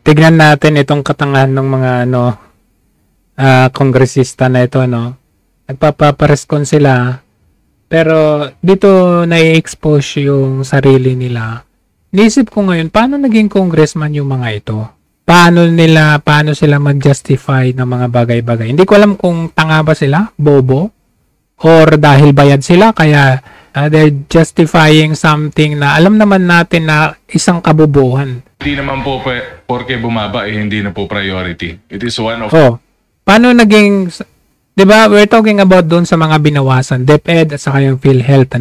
tignan natin itong katangahan ng mga kongresista na ito, no? Nagpapaparespond sila, pero dito na-expose yung sarili nila. Naisip ko ngayon, paano naging congressman yung mga ito? Paano sila mag-justify ng mga bagay-bagay? Hindi ko alam kung tanga ba sila, bobo, or dahil bayad sila, kaya they're justifying something na alam naman natin na isang kabubuhan. Hindi naman po porke bumaba hindi na po priority. It is one of... Paano naging, di ba, we're talking about doon sa mga binawasan, DepEd at saka yung PhilHealth,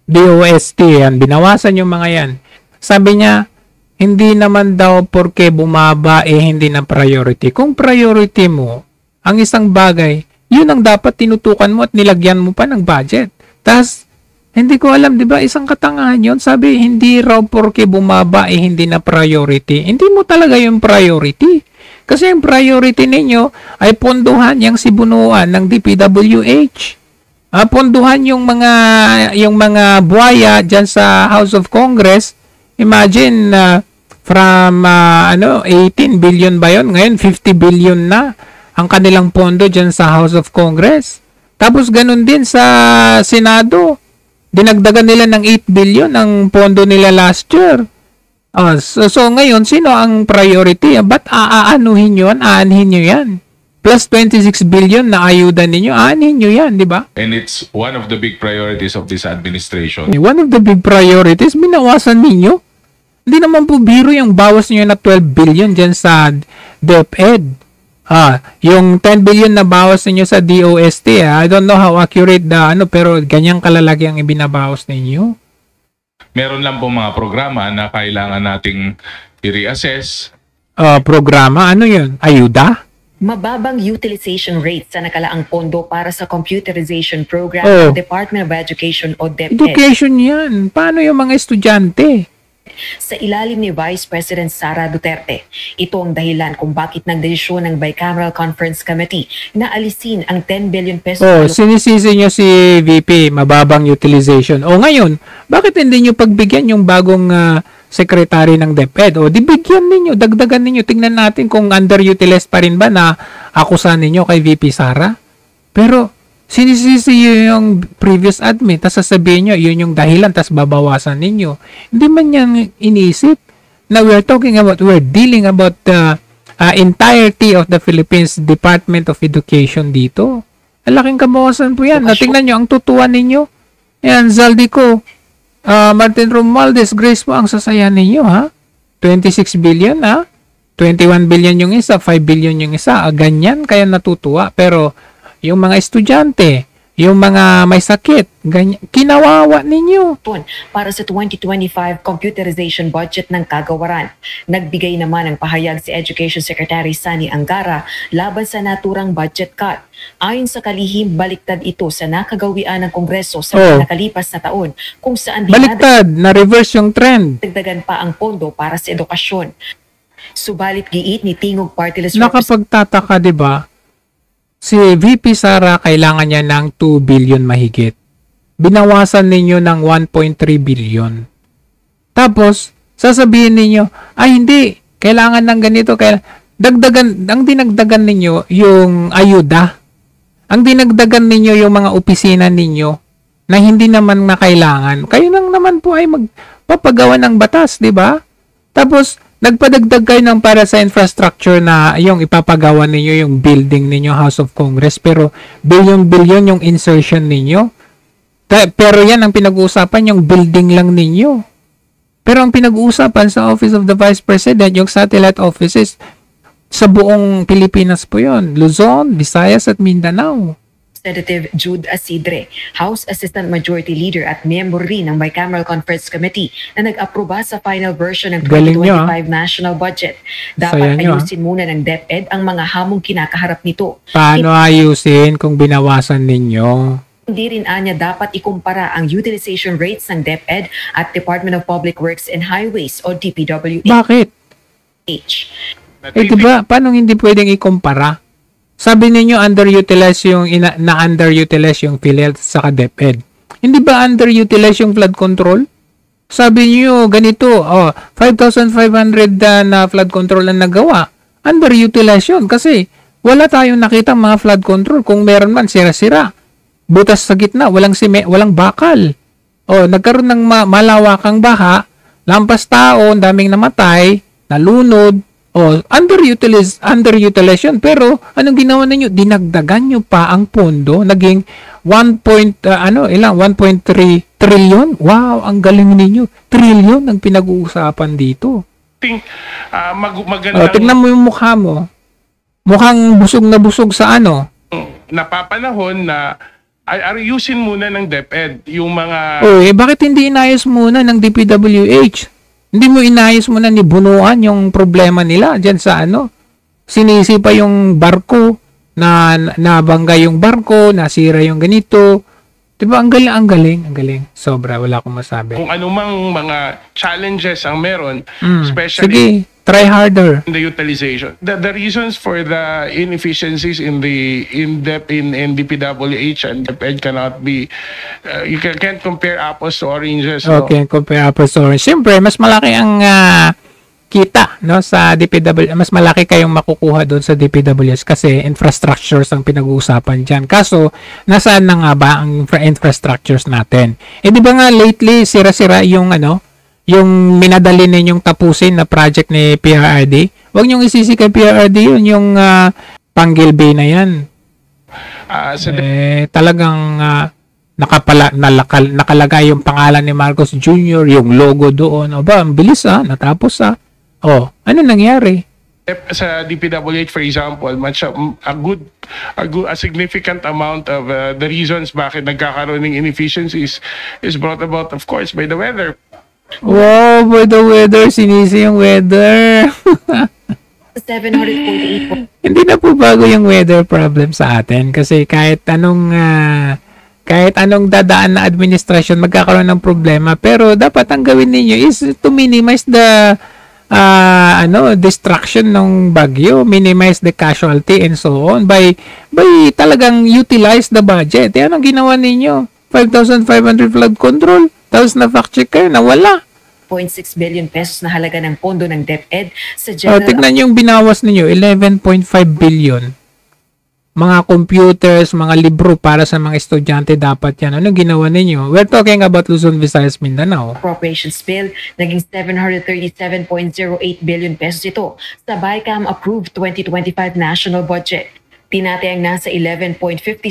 DOST, yan, binawasan yung mga yan. Sabi niya, hindi naman daw porke bumaba hindi na priority. Kung priority mo, ang isang bagay, yun ang dapat tinutukan mo at nilagyan mo pa ng budget. Tas, hindi ko alam, di ba, isang katangahan yun. Sabi, hindi raw porke bumaba hindi na priority. Hindi mo talaga yung priority. Kasi yung priority ninyo ay ponduhan yung sibunuan ng DPWH. Ponduhan yung mga buhaya dyan sa House of Congress. Imagine, from 18 billion ba yun? Ngayon, 50 billion na ang kanilang pondo dyan sa House of Congress. Tapos, ganun din sa Senado. Dinagdagan nila ng 8 billion ang pondo nila last year. So ngayon, sino ang priority? Ba't aanuhin nyo yan? Aanhin nyo yan. Plus 26 billion na ayuda ninyo, aanhin nyo yan, di ba? And it's one of the big priorities of this administration. One of the big priorities, binawasan ninyo. Hindi naman po biro yung bawas nyo na 12 billion dyan sa DepEd. Yung 10 billion na bawas ninyo sa DOST, I don't know how accurate pero ganyang kalalaki ang ibinabawas ninyo. Meron lang po mga programa na kailangan nating i-reassess. Programa? Ano yun? Ayuda? Mababang utilization rate sa nakalaang pondo para sa computerization program ng Department of Education o DepEd. Education yan. Paano yung mga estudyante? Sa ilalim ni Vice President Sara Duterte, ito ang dahilan kung bakit nagdesisyon ng Bicameral Conference Committee na alisin ang 10 billion pesos. Sinisisi nyo si VP, mababang utilization. Ngayon, bakit hindi nyo pagbigyan yung bagong secretary ng DepEd? Di bigyan ninyo, dagdagan ninyo. Tingnan natin kung underutilized pa rin ba na akusan ninyo kay VP Sara. Pero, sinisisi yung previous admin, tapos sasabihin nyo, yun yung dahilan, tapos babawasan ninyo. Hindi man yan iniisip na we're dealing about the entirety of the Philippines Department of Education dito. Malaking kabawasan po yan. Tingnan nyo, ang tutuan ninyo. Yan, Zaldico, Martin Romualdez, Grace po ang sasaya ninyo, 26 billion, 21 billion yung isa, 5 billion yung isa. Ganyan, kaya natutuwa. Pero, yung mga estudyante, yung mga may sakit, ganyan, kinawawa ninyo. Para sa 2025 computerization budget ng kagawaran, nagbigay naman ng pahayag si Education Secretary Sani Angara laban sa naturang budget cut. Ayon sa kalihim, baliktad ito sa nakagawian ng Kongreso sa nakalipas na taon kung saan baliktad, na-reverse yung trend. Dagdagan pa ang pondo para sa edukasyon. Subalit giit ni Tingog Party List nakapagtataka, di ba? Si VP Sara kailangan niya ng 2 billion mahigit. Binawasan ninyo ng 1.3 billion. Tapos, sasabihin ninyo, hindi, kailangan ng ganito. Ang dinagdagan ninyo yung ayuda. Ang dinagdagan ninyo yung mga opisina ninyo na hindi naman na kailangan. Kayo lang naman po ay magpapagawa ng batas, di ba? Tapos, nagpadagdag kayo ng para sa infrastructure na yung ipapagawa ninyo, yung building ninyo, House of Congress, pero billion yung insertion ninyo. Pero yan ang pinag-uusapan, yung building lang ninyo. Pero ang pinag-uusapan sa Office of the Vice President, yung satellite offices, sa buong Pilipinas po yun. Luzon, Visayas at Mindanao. Representative Jude Asidre, House Assistant Majority Leader at miyembro rin ng Bicameral Conference Committee na nag-aproba sa final version ng 2025 National Budget. Dapat ayusin muna ng DepEd ang mga hamong kinakaharap nito. Paano ayusin kung binawasan ninyo? Hindi rin anya dapat ikumpara ang utilization rates ng DepEd at Department of Public Works and Highways o DPWH. Bakit? Diba, paano hindi pwedeng ikumpara? Sabi ninyo underutilized yung PhilHealth sa DepEd. Hindi ba underutilized yung flood control? Sabi niyo ganito, 5,500 na flood control ang nagawa. Underutilized yun kasi wala tayong nakitang mga flood control. Kung meron man, sira-sira. Butas sa gitna, walang bakal. Nagkaroon ng malawakang baha, lampas tao, daming namatay, nalunod. Underutilized yun. Pero anong ginawa ninyo? Dinagdagan nyo pa ang pondo, naging 1.3 trillion. Wow, ang galing ninyo. Trillion ang pinag-uusapan dito. Magandang tignan mo yung mukha mo. Mukhang busog na busog sa ano. napapanahon na ayusin muna ng DepEd yung mga... bakit hindi inayos muna ng DPWH? Hindi mo inayos muna ni Bunuan yung problema nila dyan sa ano? Sinisi pa yung barko, na nabangga yung barko, nasira yung ganito. Diba, ang galing. Sobra, wala akong masabi. Kung anumang mga challenges ang meron, Sige, especially try harder. in the utilization. The reasons for the inefficiencies in DPWH and DepEd cannot be, you can't compare apples to oranges. No? Okay, compare apples to oranges. Siyempre, mas malaki ang kita, no, sa DPWH. Mas malaki kayong makukuha doon sa DPWH kasi infrastructures ang pinag-uusapan dyan. Kaso, nasaan na nga ba ang infrastructures natin? Di ba nga lately, sira-sira yung yung minadali ninyong tapusin na project ni PRRD? Huwag niyong isisi kay PRRD yun, yung Panggil Bay na yan. Talagang nakalagay yung pangalan ni Marcos Jr., yung logo doon. Ang bilis natapos ano nangyari? Sa DPWH, for example, a significant amount of the reasons bakit nagkakaroon ng inefficiencies is brought about, of course, by the weather. Wow, by the weather, sinisi yung weather. 748 Hindi na po bago yung weather problem sa atin kasi kahit anong dadaan na administrasyon magkakaroon ng problema, pero dapat ang gawin ninyo is to minimize the destruction ng bagyo, minimize the casualty and so on by talagang utilize the budget. Yan ang ginawa ninyo. 5,500 flood control, tapos na fact check kayo, nawala. 0.6 billion pesos na halaga ng pondo ng DepEd sa General... tignan yung binawas ninyo, 11.5 billion. Mga computers, mga libro para sa mga estudyante, dapat yan. Ano ginawa ninyo? We're talking about Luzon, Visayas, Mindanao. Appropriations Bill, naging 737.08 billion pesos ito sa BICAM approved 2025 national budget. Tinatayang nasa 11.57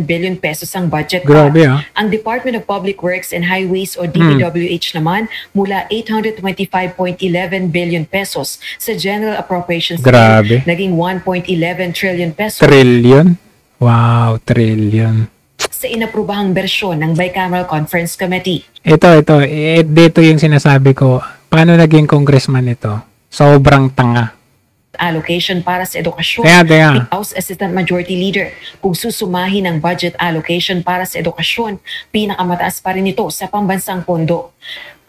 billion pesos ang budget cut. Grabe, Ang Department of Public Works and Highways o DPWH naman mula 825.11 billion pesos sa General Appropriations Grabe. Bill, naging 1.11 trillion pesos. Trillion? Wow, trillion. Sa inaprubahang bersyon ng Bicameral Conference Committee. Dito yung sinasabi ko. Paano naging congressman ito? Sobrang tanga. Allocation para sa edukasyon. Kaya. House Assistant Majority Leader, kung susumahin ang budget allocation para sa edukasyon, pinakamataas pa rin ito sa pambansang pondo.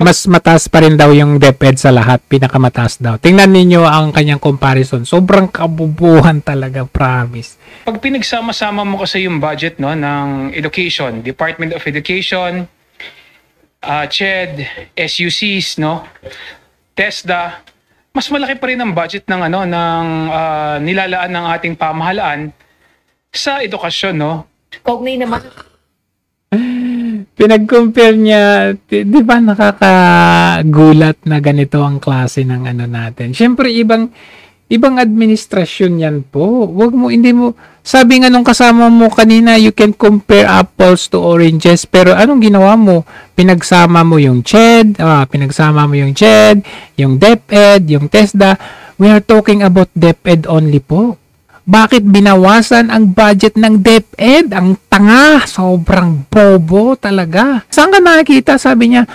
Mas mataas pa rin daw yung DepEd sa lahat. Pinakamataas daw. Tingnan ninyo ang kanyang comparison. Sobrang kabubuhan talaga, promise. Pag pinagsama-sama mo kasi yung budget ng Education, Department of Education, CHED, SUCs, TESDA, mas malaki pa rin ang budget ng nilalaan ng ating pamahalaan sa edukasyon, Kaugnay naman Pinag-compare niya, di ba nakakagulat na ganito ang klase ng natin. Siyempre ibang administrasyon yan po. Sabi nga nung kasama mo kanina, you can compare apples to oranges, pero anong ginawa mo? Pinagsama mo yung CHED, yung DepEd, yung TESDA. We are talking about DepEd only po. Bakit binawasan ang budget ng DepEd? Ang tanga, sobrang bobo talaga. Saan ka nakikita? Sabi niya,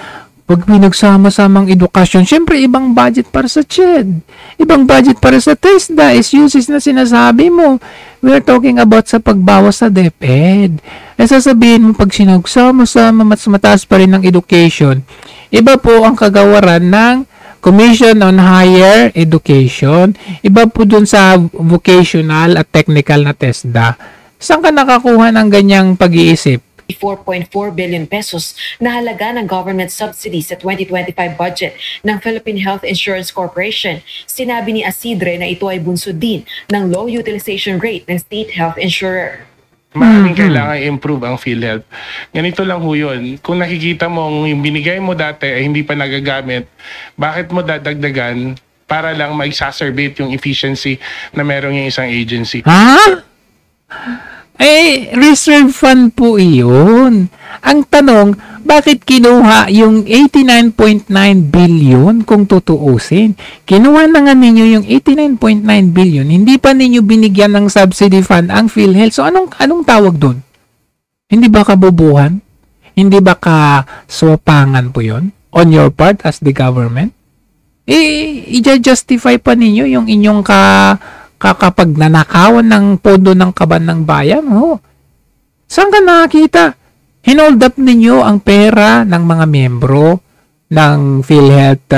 pag pinagsama-samang edukasyon, syempre ibang budget para sa CHED, ibang budget para sa TESDA, SUCs na sinasabi mo. We're talking about sa pagbawas sa DepEd. Sasabihin mo, pag sinagsama-sama, mas mataas pa rin ng education. Iba po ang kagawaran ng Commission on Higher Education. Iba po dun sa vocational at technical na TESDA. Saan ka nakakuha ng ganyang pag-iisip? 4.4 billion pesos na halaga ng government subsidy sa 2025 budget ng Philippine Health Insurance Corporation. Sinabi ni Asidre na ito ay bunsod din ng low utilization rate ng state health insurer. Maraming kailangan i-improve ang PhilHealth. Ganito lang ho yun. Kung nakikita mo yung binigay mo dati ay hindi pa nagagamit, bakit mo dadagdagan para lang ma-exacerbate yung efficiency na meron yung isang agency? Ha? Eh, reserve fund po iyon. Ang tanong, bakit kinuha yung 89.9 billion kung tutuusin? Kinuha na nga ninyo yung 89.9 billion, hindi pa ninyo binigyan ng subsidy fund ang PhilHealth. So, anong tawag doon? Hindi ba kabubuhan? Hindi ba kaswapangan po yun? On your part as the government? I-justify pa ninyo yung inyong kapag nanakawan ng pondo ng kaban ng bayan, saan ka nakakita? Hinold up ninyo ang pera ng mga miyembro ng PhilHealth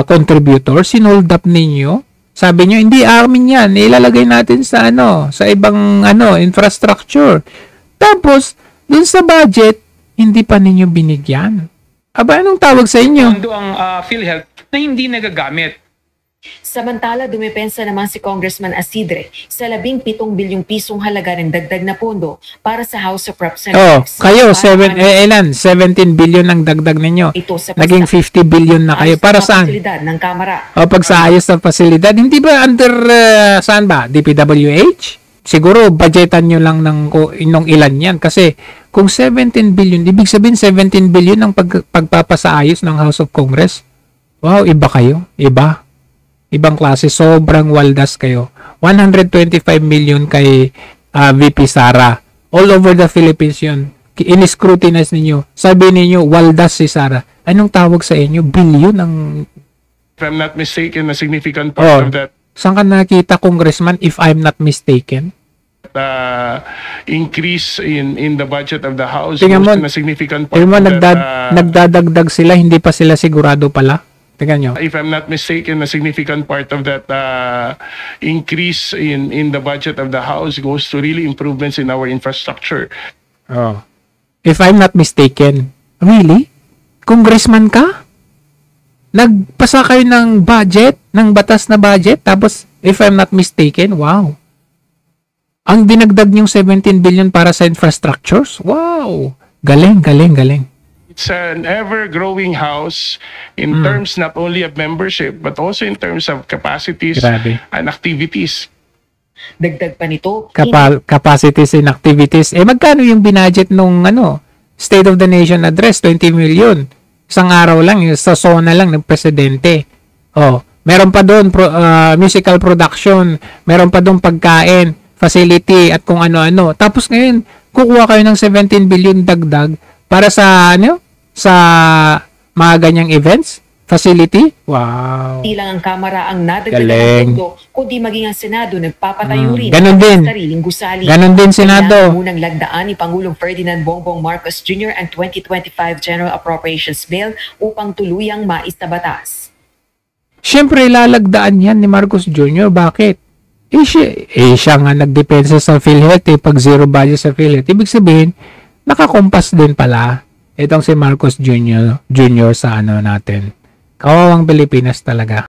contributors. Hinold up ninyo. Sabi nyo, hindi amin yan. Ilalagay natin sa sa ibang infrastructure. Tapos, dun sa budget, hindi pa ninyo binigyan. Aba, anong tawag sa inyo? Pondo ang PhilHealth na hindi nagagamit. Samantala, dumepensa naman si Congressman Asidre sa 17 bilyong pisong halaga ng dagdag na pondo para sa House of Representatives. Kayo, 17 billion ang dagdag ninyo. Ito sa Naging 50 billion na kayo. Para saan? Pasilidad ng Kamara. Pag sa ayos ng pasilidad, hindi ba under, saan ba? DPWH? Siguro, budgetan nyo lang ng ilan yan. Kasi, kung 17 billion, ibig sabihin 17 billion ang pagpapasaayos ng House of Congress. Wow, iba kayo. Ibang klase, sobrang waldas kayo. 125 million kay VP Sara. All over the Philippines yun. In-scrutinize ninyo. Sabi ninyo, waldas si Sara. Anong tawag sa inyo? Billion ang... If I'm not mistaken, a significant part of that Saan ka nakita, Congressman, if I'm not mistaken? increase in the budget of the House Tingnan mo, goes to a significant part tingnan mo, of that, nagdadagdag sila, hindi pa sila sigurado pala. Tingnan nyo. if I'm not mistaken, a significant part of that increase in the budget of the House goes to really improvements in our infrastructure. If I'm not mistaken. Really? Congressman ka? Nagpasa kayo ng budget, ng batas na budget, tapos if I'm not mistaken, wow. Ang dinagdag yung 17 billion para sa infrastructures? Wow. Galing. It's an ever-growing House in terms not only of membership but also in terms of capacities Grabe. and activities. Dagdag pa nito, Capacities and activities. Magkano yung binudget nung State of the Nation address? 20 million. Isang araw lang, sa SONA lang ng presidente. Meron pa doon musical production, meron pa doon pagkain, facility at kung ano-ano. Tapos ngayon, kukuha kayo ng 17 billion dagdag para sa sa mga ganyang events, facility. Wow. Hindi lang ang Kamara ang nadagdagan Galing. ng pondo, kundi maging ang Senado nagpapatayo rin Ganon ng din. sariling gusali. Ganon din, Senado. Kailangan munang lagdaan ni Pangulong Ferdinand Bongbong Marcos Jr. ang 2025 General Appropriations Bill upang tuluyang maisabatas. Siyempre, lalagdaan yan ni Marcos Jr. Bakit? Siya nga nagdepensa sa PhilHealth pag zero budget sa PhilHealth. Ibig sabihin, nakakompas din pala itong si Marcos Jr. sa natin. Kawawang Pilipinas talaga.